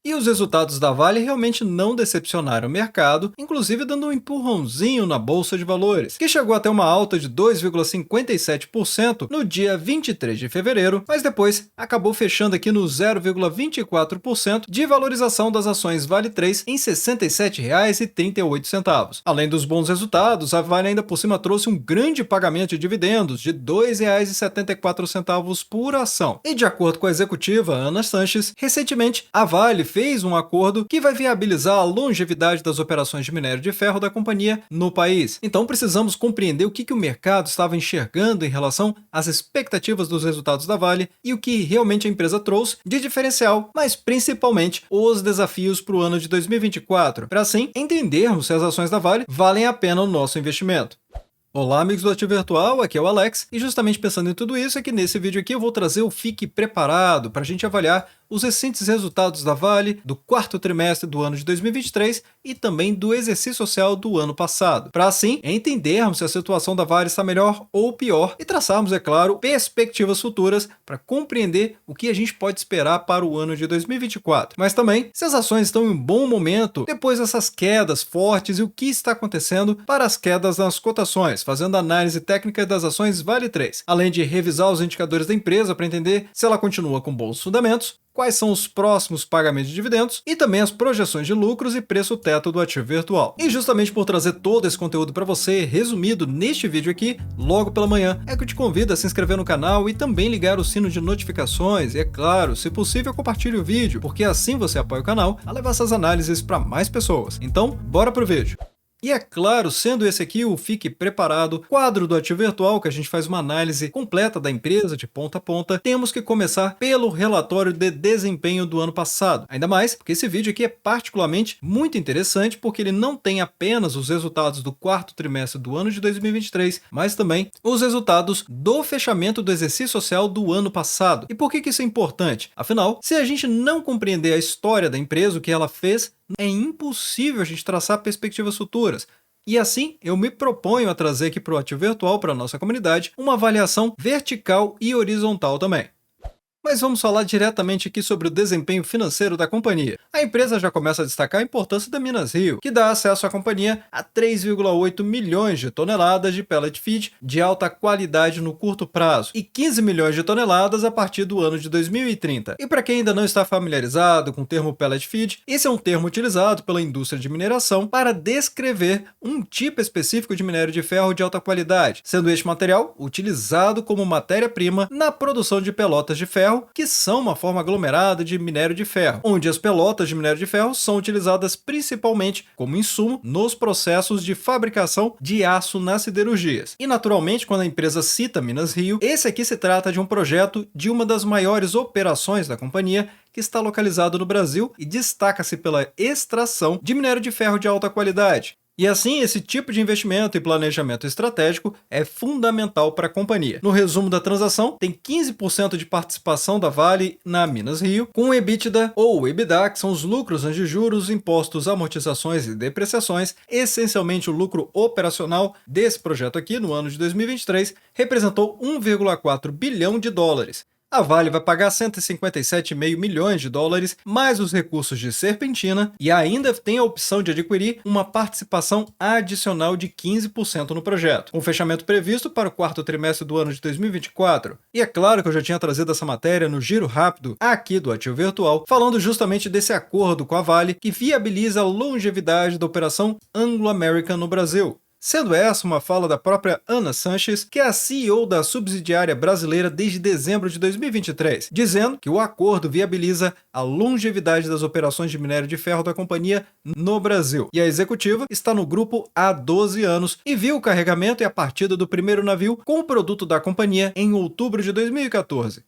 E os resultados da Vale realmente não decepcionaram o mercado, inclusive dando um empurrãozinho na bolsa de valores, que chegou até uma alta de 2,57% no dia 23 de fevereiro, mas depois acabou fechando aqui no 0,24% de valorização das ações Vale 3 em R$ 67,38. Além dos bons resultados, a Vale ainda por cima trouxe um grande pagamento de dividendos de R$ 2,74 por ação. E de acordo com a executiva Ana Sanches, recentemente a Vale fez um acordo que vai viabilizar a longevidade das operações de minério de ferro da companhia no país. Então precisamos compreender o que o mercado estava enxergando em relação às expectativas dos resultados da Vale e o que realmente a empresa trouxe de diferencial, mas principalmente os desafios para o ano de 2024, para assim entendermos se as ações da Vale valem a pena o nosso investimento. Olá amigos do Ativo Virtual, aqui é o Alex, e justamente pensando em tudo isso é que nesse vídeo aqui eu vou trazer o Fique Preparado para a gente avaliar os recentes resultados da Vale do quarto trimestre do ano de 2023 e também do exercício social do ano passado, para assim entendermos se a situação da Vale está melhor ou pior e traçarmos, é claro, perspectivas futuras para compreender o que a gente pode esperar para o ano de 2024, mas também se as ações estão em um bom momento depois dessas quedas fortes e o que está acontecendo para as quedas nas cotações, fazendo análise técnica das ações Vale 3, além de revisar os indicadores da empresa para entender se ela continua com bons fundamentos, quais são os próximos pagamentos de dividendos e também as projeções de lucros e preço teto do ativo virtual. E justamente por trazer todo esse conteúdo para você, resumido neste vídeo aqui, logo pela manhã, é que eu te convido a se inscrever no canal e também ligar o sino de notificações e, é claro, se possível, compartilhe o vídeo, porque assim você apoia o canal a levar essas análises para mais pessoas. Então, bora pro vídeo! E é claro, sendo esse aqui o Fique Preparado, quadro do Ativo Virtual, que a gente faz uma análise completa da empresa de ponta a ponta, temos que começar pelo relatório de desempenho do ano passado. Ainda mais porque esse vídeo aqui é particularmente muito interessante, porque ele não tem apenas os resultados do quarto trimestre do ano de 2023, mas também os resultados do fechamento do exercício social do ano passado. E por que isso é importante? Afinal, se a gente não compreender a história da empresa, o que ela fez, é impossível a gente traçar perspectivas futuras. E assim, eu me proponho a trazer aqui para o Ativo Virtual, para a nossa comunidade, uma avaliação vertical e horizontal também. Mas vamos falar diretamente aqui sobre o desempenho financeiro da companhia. A empresa já começa a destacar a importância da Minas Rio, que dá acesso à companhia a 3,8 milhões de toneladas de pellet feed de alta qualidade no curto prazo e 15 milhões de toneladas a partir do ano de 2030. E para quem ainda não está familiarizado com o termo pellet feed, esse é um termo utilizado pela indústria de mineração para descrever um tipo específico de minério de ferro de alta qualidade, sendo este material utilizado como matéria-prima na produção de pelotas de ferro, que são uma forma aglomerada de minério de ferro, onde as pelotas de minério de ferro são utilizadas principalmente como insumo nos processos de fabricação de aço nas siderurgias. E naturalmente, quando a empresa cita Minas Rio, esse aqui se trata de um projeto de uma das maiores operações da companhia, que está localizado no Brasil e destaca-se pela extração de minério de ferro de alta qualidade. E assim, esse tipo de investimento e planejamento estratégico é fundamental para a companhia. No resumo da transação, tem 15% de participação da Vale na Minas Rio, com o EBITDA ou EBITDA, que são os lucros antes de juros, impostos, amortizações e depreciações, essencialmente o lucro operacional desse projeto aqui no ano de 2023, representou 1,4 bilhão de dólares. A Vale vai pagar 157,5 milhões de dólares, mais os recursos de Serpentina, e ainda tem a opção de adquirir uma participação adicional de 15% no projeto, com fechamento previsto para o quarto trimestre do ano de 2024. E é claro que eu já tinha trazido essa matéria no giro rápido aqui do Ativo Virtual, falando justamente desse acordo com a Vale que viabiliza a longevidade da operação Anglo American no Brasil. Sendo essa uma fala da própria Ana Sanches, que é a CEO da subsidiária brasileira desde dezembro de 2023, dizendo que o acordo viabiliza a longevidade das operações de minério de ferro da companhia no Brasil. E a executiva está no grupo há 12 anos e viu o carregamento e a partida do primeiro navio com o produto da companhia em outubro de 2014.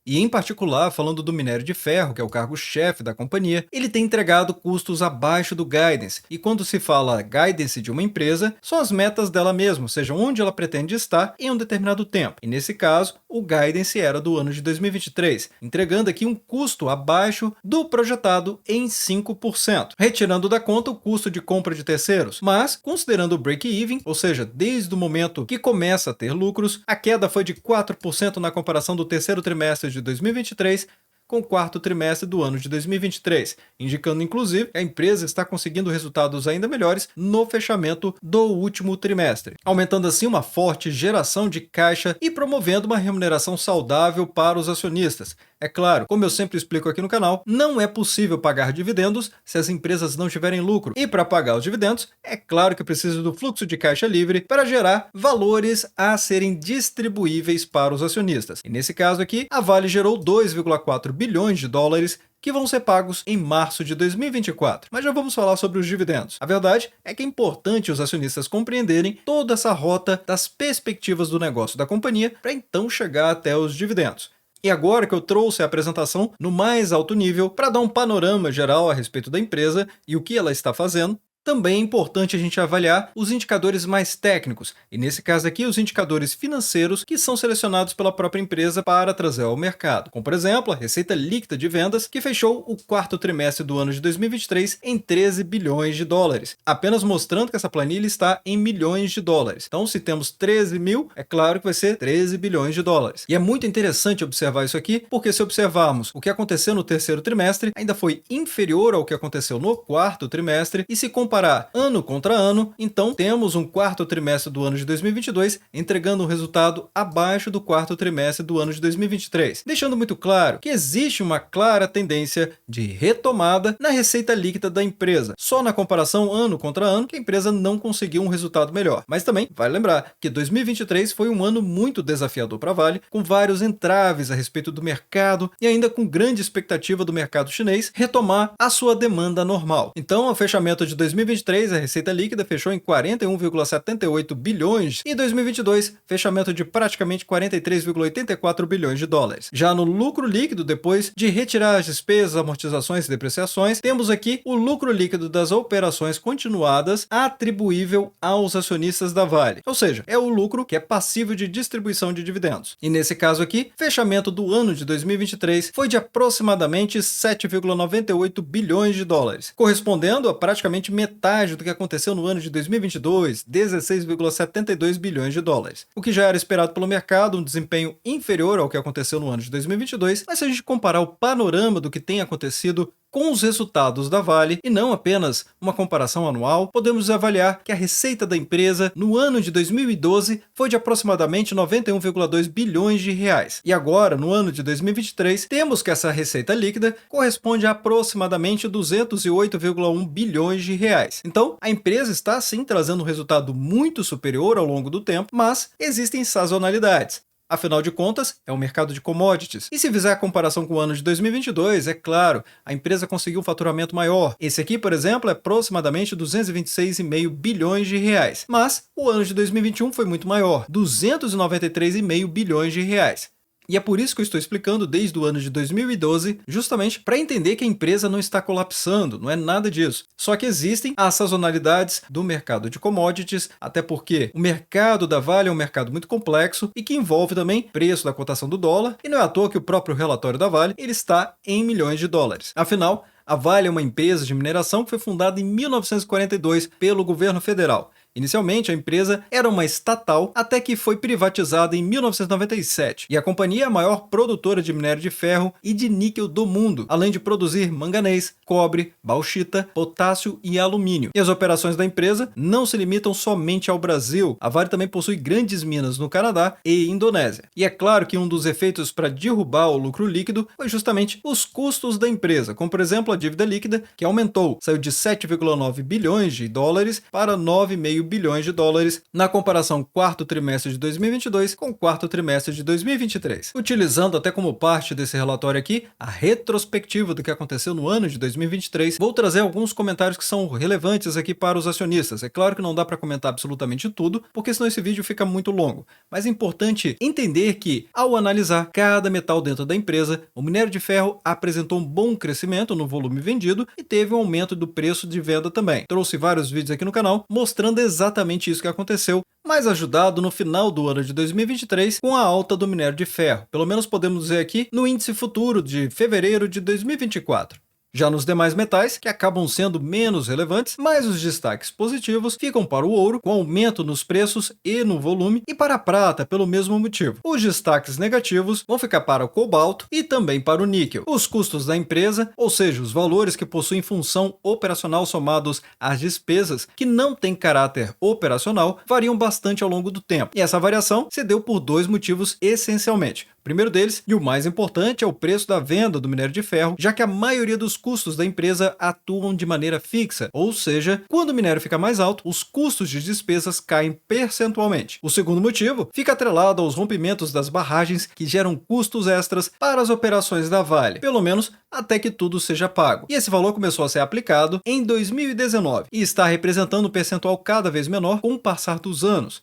E em particular, falando do minério de ferro, que é o cargo-chefe da companhia, ele tem entregado custos abaixo do guidance. E quando se fala guidance de uma empresa, são as metas dela mesma, ou seja, onde ela pretende estar em um determinado tempo. E nesse caso, o guidance era do ano de 2023, entregando aqui um custo abaixo do projetado em 5%, retirando da conta o custo de compra de terceiros. Mas, considerando o break-even, ou seja, desde o momento que começa a ter lucros, a queda foi de 4% na comparação do terceiro trimestre de 2023 com o quarto trimestre do ano de 2023, indicando inclusive que a empresa está conseguindo resultados ainda melhores no fechamento do último trimestre, aumentando assim uma forte geração de caixa e promovendo uma remuneração saudável para os acionistas. É claro, como eu sempre explico aqui no canal, não é possível pagar dividendos se as empresas não tiverem lucro. E para pagar os dividendos, é claro que precisa do fluxo de caixa livre para gerar valores a serem distribuíveis para os acionistas. E nesse caso aqui, a Vale gerou 2,4 bilhões de dólares que vão ser pagos em março de 2024. Mas já vamos falar sobre os dividendos. A verdade é que é importante os acionistas compreenderem toda essa rota das perspectivas do negócio da companhia para então chegar até os dividendos. E agora que eu trouxe a apresentação no mais alto nível para dar um panorama geral a respeito da empresa e o que ela está fazendo, também é importante a gente avaliar os indicadores mais técnicos, e nesse caso aqui os indicadores financeiros que são selecionados pela própria empresa para trazer ao mercado, como por exemplo a receita líquida de vendas, que fechou o quarto trimestre do ano de 2023 em 13 bilhões de dólares, apenas mostrando que essa planilha está em milhões de dólares. Então se temos 13 mil, é claro que vai ser 13 bilhões de dólares. E é muito interessante observar isso aqui, porque se observarmos o que aconteceu no terceiro trimestre, ainda foi inferior ao que aconteceu no quarto trimestre, e se comparar ano contra ano, então temos um quarto trimestre do ano de 2022 entregando um resultado abaixo do quarto trimestre do ano de 2023, deixando muito claro que existe uma clara tendência de retomada na receita líquida da empresa. Só na comparação ano contra ano que a empresa não conseguiu um resultado melhor. Mas também vale lembrar que 2023 foi um ano muito desafiador para a Vale, com vários entraves a respeito do mercado e ainda com grande expectativa do mercado chinês retomar a sua demanda normal. Então, o fechamento de 2023, a receita líquida fechou em 41,78 bilhões e 2022, fechamento de praticamente 43,84 bilhões de dólares. Já no lucro líquido, depois de retirar as despesas, amortizações e depreciações, temos aqui o lucro líquido das operações continuadas atribuível aos acionistas da Vale, ou seja, é o lucro que é passível de distribuição de dividendos. E nesse caso aqui, fechamento do ano de 2023 foi de aproximadamente 7,98 bilhões de dólares, correspondendo a praticamente metade do que aconteceu no ano de 2022, 16,72 bilhões de dólares. O que já era esperado pelo mercado, um desempenho inferior ao que aconteceu no ano de 2022, mas se a gente comparar o panorama do que tem acontecido com os resultados da Vale, e não apenas uma comparação anual, podemos avaliar que a receita da empresa no ano de 2012 foi de aproximadamente 91,2 bilhões de reais. E agora, no ano de 2023, temos que essa receita líquida corresponde a aproximadamente 208,1 bilhões de reais. Então, a empresa está sim trazendo um resultado muito superior ao longo do tempo, mas existem sazonalidades. Afinal de contas, é um mercado de commodities. E se fizer a comparação com o ano de 2022, é claro, a empresa conseguiu um faturamento maior. Esse aqui, por exemplo, é aproximadamente 226,5 bilhões de reais. Mas o ano de 2021 foi muito maior, 293,5 bilhões de reais. E é por isso que eu estou explicando desde o ano de 2012, justamente para entender que a empresa não está colapsando, não é nada disso. Só que existem as sazonalidades do mercado de commodities, até porque o mercado da Vale é um mercado muito complexo e que envolve também preço da cotação do dólar, e não é à toa que o próprio relatório da Vale ele está em milhões de dólares. Afinal, a Vale é uma empresa de mineração que foi fundada em 1942 pelo governo federal. Inicialmente, a empresa era uma estatal até que foi privatizada em 1997, e a companhia é a maior produtora de minério de ferro e de níquel do mundo, além de produzir manganês, cobre, bauxita, potássio e alumínio. E as operações da empresa não se limitam somente ao Brasil. A Vale também possui grandes minas no Canadá e Indonésia. E é claro que um dos efeitos para derrubar o lucro líquido foi justamente os custos da empresa, como por exemplo a dívida líquida, que aumentou, saiu de 7,9 bilhões de dólares para 9,5 bilhões de dólares na comparação quarto trimestre de 2022 com quarto trimestre de 2023. Utilizando até como parte desse relatório aqui a retrospectiva do que aconteceu no ano de 2023, vou trazer alguns comentários que são relevantes aqui para os acionistas. É claro que não dá para comentar absolutamente tudo, porque senão esse vídeo fica muito longo, mas é importante entender que, ao analisar cada metal dentro da empresa, o minério de ferro apresentou um bom crescimento no volume vendido e teve um aumento do preço de venda também. Trouxe vários vídeos aqui no canal mostrando exatamente isso que aconteceu, mas ajudado no final do ano de 2023 com a alta do minério de ferro. Pelo menos podemos dizer aqui no índice futuro de fevereiro de 2024. Já nos demais metais, que acabam sendo menos relevantes, mas os destaques positivos ficam para o ouro, com aumento nos preços e no volume, e para a prata, pelo mesmo motivo. Os destaques negativos vão ficar para o cobalto e também para o níquel. Os custos da empresa, ou seja, os valores que possuem função operacional somados às despesas que não têm caráter operacional, variam bastante ao longo do tempo. E essa variação se deu por dois motivos essencialmente. O primeiro deles, e o mais importante, é o preço da venda do minério de ferro, já que a maioria dos custos da empresa atuam de maneira fixa, ou seja, quando o minério fica mais alto, os custos de despesas caem percentualmente. O segundo motivo fica atrelado aos rompimentos das barragens que geram custos extras para as operações da Vale, pelo menos até que tudo seja pago. E esse valor começou a ser aplicado em 2019 e está representando um percentual cada vez menor com o passar dos anos.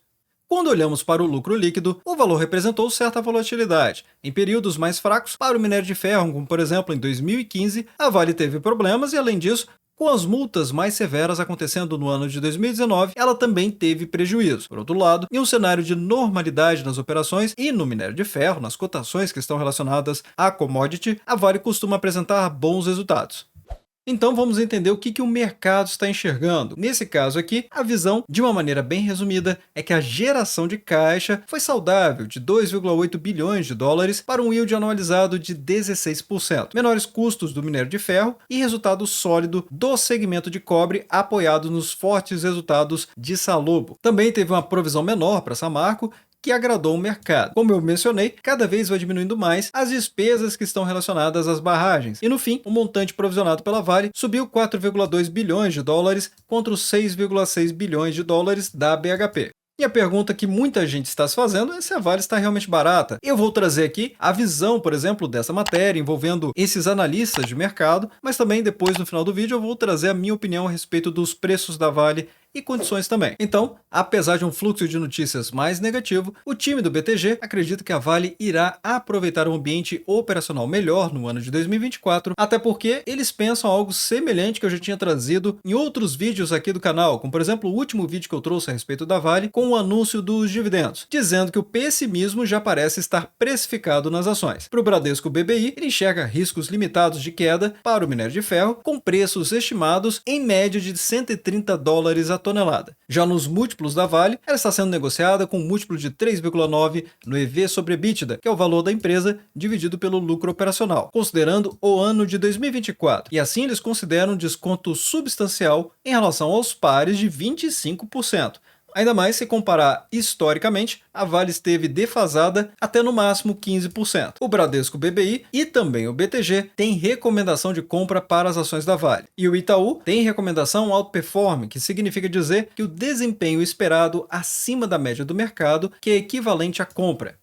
Quando olhamos para o lucro líquido, o valor representou certa volatilidade. Em períodos mais fracos, para o minério de ferro, como por exemplo em 2015, a Vale teve problemas e, além disso, com as multas mais severas acontecendo no ano de 2019, ela também teve prejuízo. Por outro lado, em um cenário de normalidade nas operações e no minério de ferro, nas cotações que estão relacionadas à commodity, a Vale costuma apresentar bons resultados. Então vamos entender o que o mercado está enxergando. Nesse caso aqui, a visão, de uma maneira bem resumida, é que a geração de caixa foi saudável, de 2,8 bilhões de dólares para um yield anualizado de 16%, menores custos do minério de ferro e resultado sólido do segmento de cobre apoiado nos fortes resultados de Salobo. Também teve uma provisão menor para Samarco, que agradou o mercado. Como eu mencionei, cada vez vai diminuindo mais as despesas que estão relacionadas às barragens. E no fim, o montante provisionado pela Vale subiu 4,2 bilhões de dólares contra os 6,6 bilhões de dólares da BHP. E a pergunta que muita gente está se fazendo é se a Vale está realmente barata. Eu vou trazer aqui a visão, por exemplo, dessa matéria envolvendo esses analistas de mercado, mas também depois, no final do vídeo, eu vou trazer a minha opinião a respeito dos preços da Vale e condições também. Então, apesar de um fluxo de notícias mais negativo, o time do BTG acredita que a Vale irá aproveitar um ambiente operacional melhor no ano de 2024, até porque eles pensam algo semelhante que eu já tinha trazido em outros vídeos aqui do canal, como por exemplo o último vídeo que eu trouxe a respeito da Vale com o anúncio dos dividendos, dizendo que o pessimismo já parece estar precificado nas ações. Para o Bradesco BBI, ele enxerga riscos limitados de queda para o minério de ferro, com preços estimados em média de $130 a tonelada. Já nos múltiplos da Vale, ela está sendo negociada com um múltiplo de 3,9 no EV sobre EBITDA, que é o valor da empresa dividido pelo lucro operacional, considerando o ano de 2024. E assim eles consideram um desconto substancial em relação aos pares de 25%. Ainda mais se comparar historicamente, a Vale esteve defasada até no máximo 15%. O Bradesco BBI e também o BTG têm recomendação de compra para as ações da Vale. E o Itaú tem recomendação outperform, que significa dizer que o desempenho esperado acima da média do mercado, que é equivalente à compra.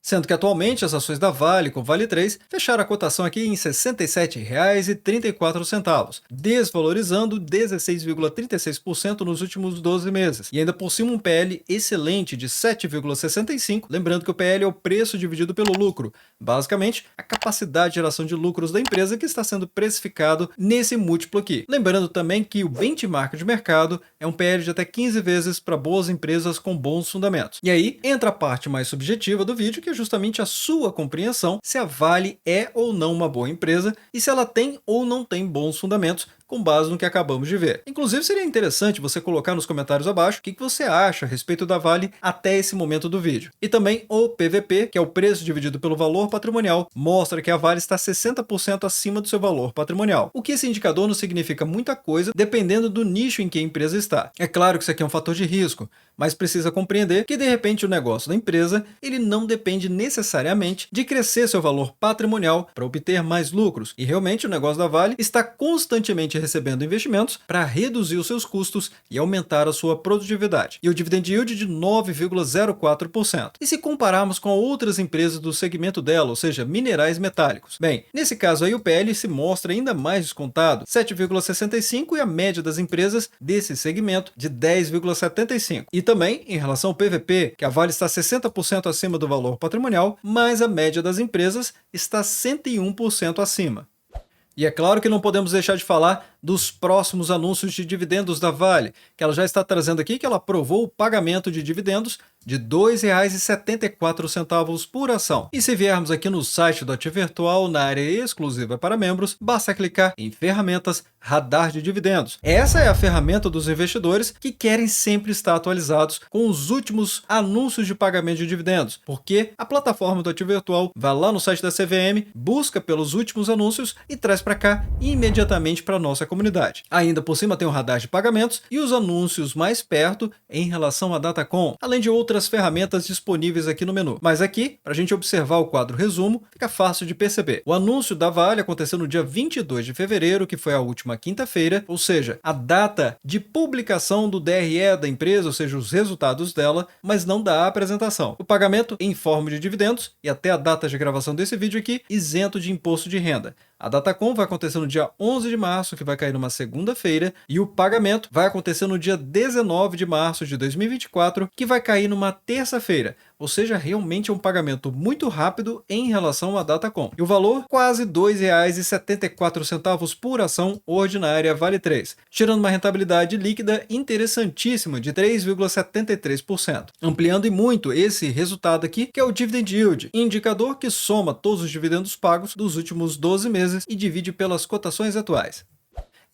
Sendo que atualmente as ações da Vale com Vale 3 fecharam a cotação aqui em R$ 67,34, desvalorizando 16,36% nos últimos 12 meses. E ainda por cima um PL excelente de 7,65, lembrando que o PL é o preço dividido pelo lucro, basicamente a capacidade de geração de lucros da empresa que está sendo precificado nesse múltiplo aqui. Lembrando também que o benchmark de mercado é um PL de até 15 vezes para boas empresas com bons fundamentos. E aí entra a parte mais subjetiva do vídeo, que é justamente a sua compreensão se a Vale é ou não uma boa empresa e se ela tem ou não tem bons fundamentos, com base no que acabamos de ver. Inclusive, seria interessante você colocar nos comentários abaixo o que você acha a respeito da Vale até esse momento do vídeo. E também o PVP, que é o preço dividido pelo valor patrimonial, mostra que a Vale está 60% acima do seu valor patrimonial. O que esse indicador não significa muita coisa, dependendo do nicho em que a empresa está. É claro que isso aqui é um fator de risco, mas precisa compreender que, de repente, o negócio da empresa ele não depende necessariamente de crescer seu valor patrimonial para obter mais lucros. E realmente o negócio da Vale está constantemente recebendo investimentos para reduzir os seus custos e aumentar a sua produtividade. E o dividend yield de 9,04%. E se compararmos com outras empresas do segmento dela, ou seja, minerais metálicos? Bem, nesse caso aí o PL se mostra ainda mais descontado, 7,65, e a média das empresas desse segmento de 10,75. E também, em relação ao PVP, que a Vale está 60% acima do valor patrimonial, mas a média das empresas está 101% acima. E é claro que não podemos deixar de falar dos próximos anúncios de dividendos da Vale, que ela já está trazendo aqui que ela aprovou o pagamento de dividendos de R$ 2,74 por ação. E se viermos aqui no site do Ativo Virtual, na área exclusiva para membros, basta clicar em Ferramentas, Radar de Dividendos. Essa é a ferramenta dos investidores que querem sempre estar atualizados com os últimos anúncios de pagamento de dividendos, porque a plataforma do Ativo Virtual vai lá no site da CVM, busca pelos últimos anúncios e traz para cá imediatamente para a nossa comunidade. Ainda por cima tem o radar de pagamentos e os anúncios mais perto em relação à Datacom, além de outras ferramentas disponíveis aqui no menu. Mas aqui, para a gente observar o quadro resumo, fica fácil de perceber. O anúncio da Vale aconteceu no dia 22 de fevereiro, que foi a última quinta-feira, ou seja, a data de publicação do DRE da empresa, ou seja, os resultados dela, mas não da apresentação. O pagamento em forma de dividendos e até a data de gravação desse vídeo aqui, isento de imposto de renda. A Datacom vai acontecer no dia 11 de março, que vai cair numa segunda-feira, e o pagamento vai acontecer no dia 19 de março de 2024, que vai cair numa terça-feira. Ou seja, realmente é um pagamento muito rápido em relação à Datacom. E o valor, quase R$ 2,74 por ação ordinária Vale 3, gerando uma rentabilidade líquida interessantíssima de 3,73%. Ampliando e muito esse resultado aqui, que é o Dividend Yield, indicador que soma todos os dividendos pagos dos últimos 12 meses e divide pelas cotações atuais.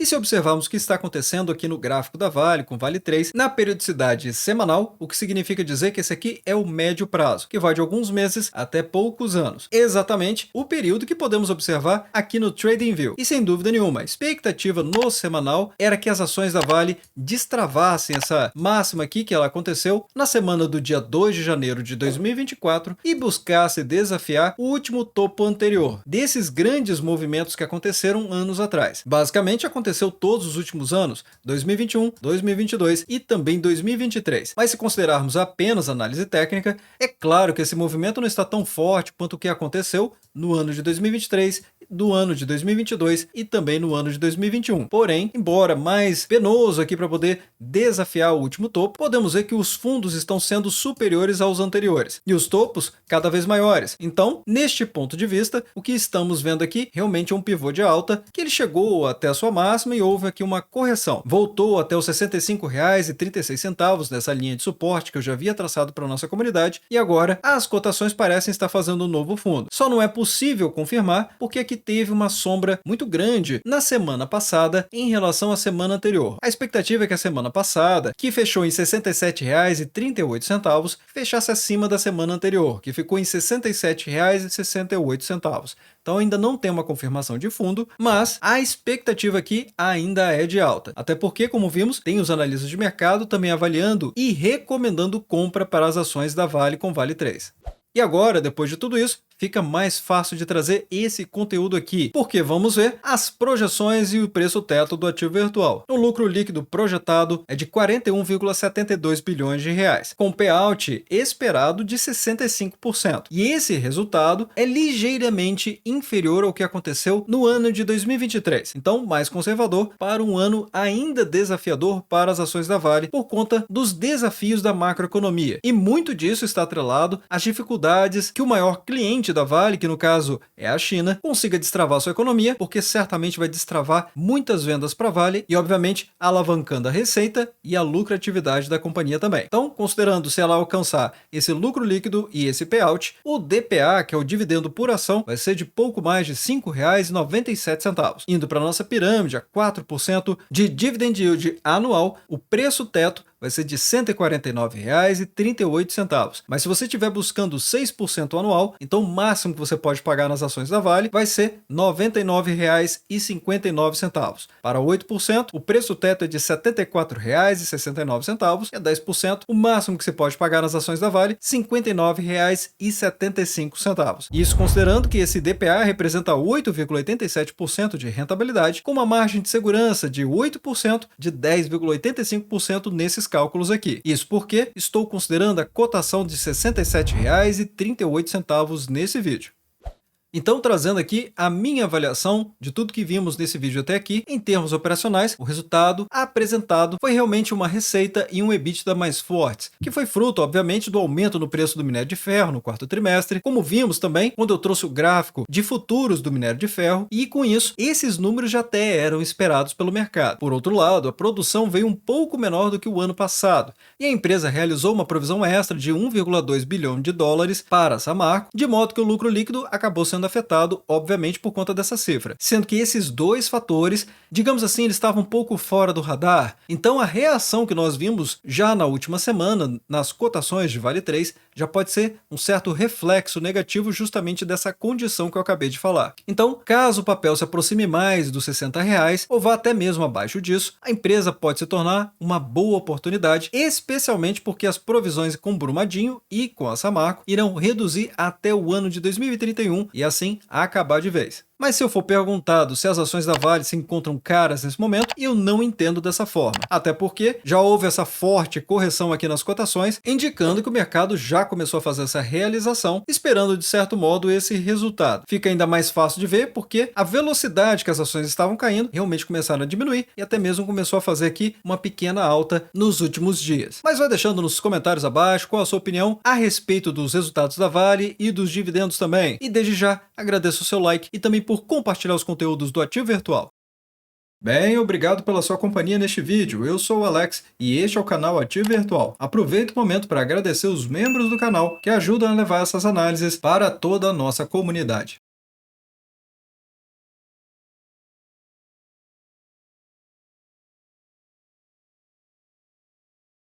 E se observarmos o que está acontecendo aqui no gráfico da Vale, com Vale 3, na periodicidade semanal, o que significa dizer que esse aqui é o médio prazo, que vai de alguns meses até poucos anos. Exatamente o período que podemos observar aqui no TradingView. E sem dúvida nenhuma, a expectativa no semanal era que as ações da Vale destravassem essa máxima aqui que ela aconteceu na semana do dia 2 de janeiro de 2024 e buscasse desafiar o último topo anterior, desses grandes movimentos que aconteceram anos atrás. Basicamente, aconteceu todos os últimos anos, 2021, 2022 e também 2023. Mas se considerarmos apenas análise técnica, é claro que esse movimento não está tão forte quanto o que aconteceu no ano de 2023, do ano de 2022 e também no ano de 2021. Porém, embora mais penoso aqui para poder desafiar o último topo, podemos ver que os fundos estão sendo superiores aos anteriores e os topos cada vez maiores. Então, neste ponto de vista, o que estamos vendo aqui realmente é um pivô de alta, que ele chegou até a sua máxima e houve aqui uma correção. Voltou até os R$ 65,36 nessa linha de suporte que eu já havia traçado para a nossa comunidade e agora as cotações parecem estar fazendo um novo fundo. Só não é possível confirmar porque aqui teve uma sombra muito grande na semana passada em relação à semana anterior. A expectativa é que a semana passada, que fechou em R$ 67,38, fechasse acima da semana anterior, que ficou em R$ 67,68. Então ainda não tem uma confirmação de fundo, mas a expectativa aqui ainda é de alta. Até porque, como vimos, tem os analistas de mercado também avaliando e recomendando compra para as ações da Vale com Vale 3. E agora, depois de tudo isso, fica mais fácil de trazer esse conteúdo aqui, porque vamos ver as projeções e o preço teto do ativo virtual. O lucro líquido projetado é de 41,72 bilhões de reais, com payout esperado de 65%. E esse resultado é ligeiramente inferior ao que aconteceu no ano de 2023. Então, mais conservador para um ano ainda desafiador para as ações da Vale por conta dos desafios da macroeconomia. E muito disso está atrelado às dificuldades que o maior cliente da Vale, que no caso é a China, consiga destravar sua economia, porque certamente vai destravar muitas vendas para a Vale e, obviamente, alavancando a receita e a lucratividade da companhia também. Então, considerando se ela alcançar esse lucro líquido e esse payout, o DPA, que é o dividendo por ação, vai ser de pouco mais de R$ 5,97. Indo para a nossa pirâmide a 4% de dividend yield anual, o preço teto vai ser de R$ 149,38. Mas se você estiver buscando 6% anual, então o máximo que você pode pagar nas ações da Vale vai ser R$ 99,59. Para 8%, o preço teto é de R$ 74,69 e a 10%, o máximo que você pode pagar nas ações da Vale, R$ 59,75. Isso considerando que esse DPA representa 8,87% de rentabilidade, com uma margem de segurança de 8% de 10,85% nesses cálculos aqui. Isso porque estou considerando a cotação de R$ 67,38 nesse vídeo. Então, trazendo aqui a minha avaliação de tudo que vimos nesse vídeo até aqui, em termos operacionais, o resultado apresentado foi realmente uma receita e um EBITDA mais fortes, que foi fruto, obviamente, do aumento no preço do minério de ferro no quarto trimestre, como vimos também quando eu trouxe o gráfico de futuros do minério de ferro, e com isso, esses números já até eram esperados pelo mercado. Por outro lado, a produção veio um pouco menor do que o ano passado, e a empresa realizou uma provisão extra de 1,2 bilhão de dólares para a Samarco, de modo que o lucro líquido acabou sendo afetado, obviamente, por conta dessa cifra. Sendo que esses dois fatores, digamos assim, eles estavam um pouco fora do radar. Então a reação que nós vimos já na última semana, nas cotações de Vale 3, já pode ser um certo reflexo negativo justamente dessa condição que eu acabei de falar. Então, caso o papel se aproxime mais dos R$ 60, ou vá até mesmo abaixo disso, a empresa pode se tornar uma boa oportunidade, especialmente porque as provisões com Brumadinho e com a Samarco irão reduzir até o ano de 2031 e assim acabar de vez. Mas se eu for perguntado se as ações da Vale se encontram caras nesse momento, eu não entendo dessa forma. Até porque já houve essa forte correção aqui nas cotações, indicando que o mercado já começou a fazer essa realização, esperando de certo modo esse resultado. Fica ainda mais fácil de ver porque a velocidade que as ações estavam caindo realmente começaram a diminuir e até mesmo começou a fazer aqui uma pequena alta nos últimos dias. Mas vai deixando nos comentários abaixo qual a sua opinião a respeito dos resultados da Vale e dos dividendos também. E desde já agradeço o seu like e também por compartilhar os conteúdos do Ativo Virtual. Bem, obrigado pela sua companhia neste vídeo. Eu sou o Alex e este é o canal Ativo Virtual. Aproveito o momento para agradecer os membros do canal que ajudam a levar essas análises para toda a nossa comunidade.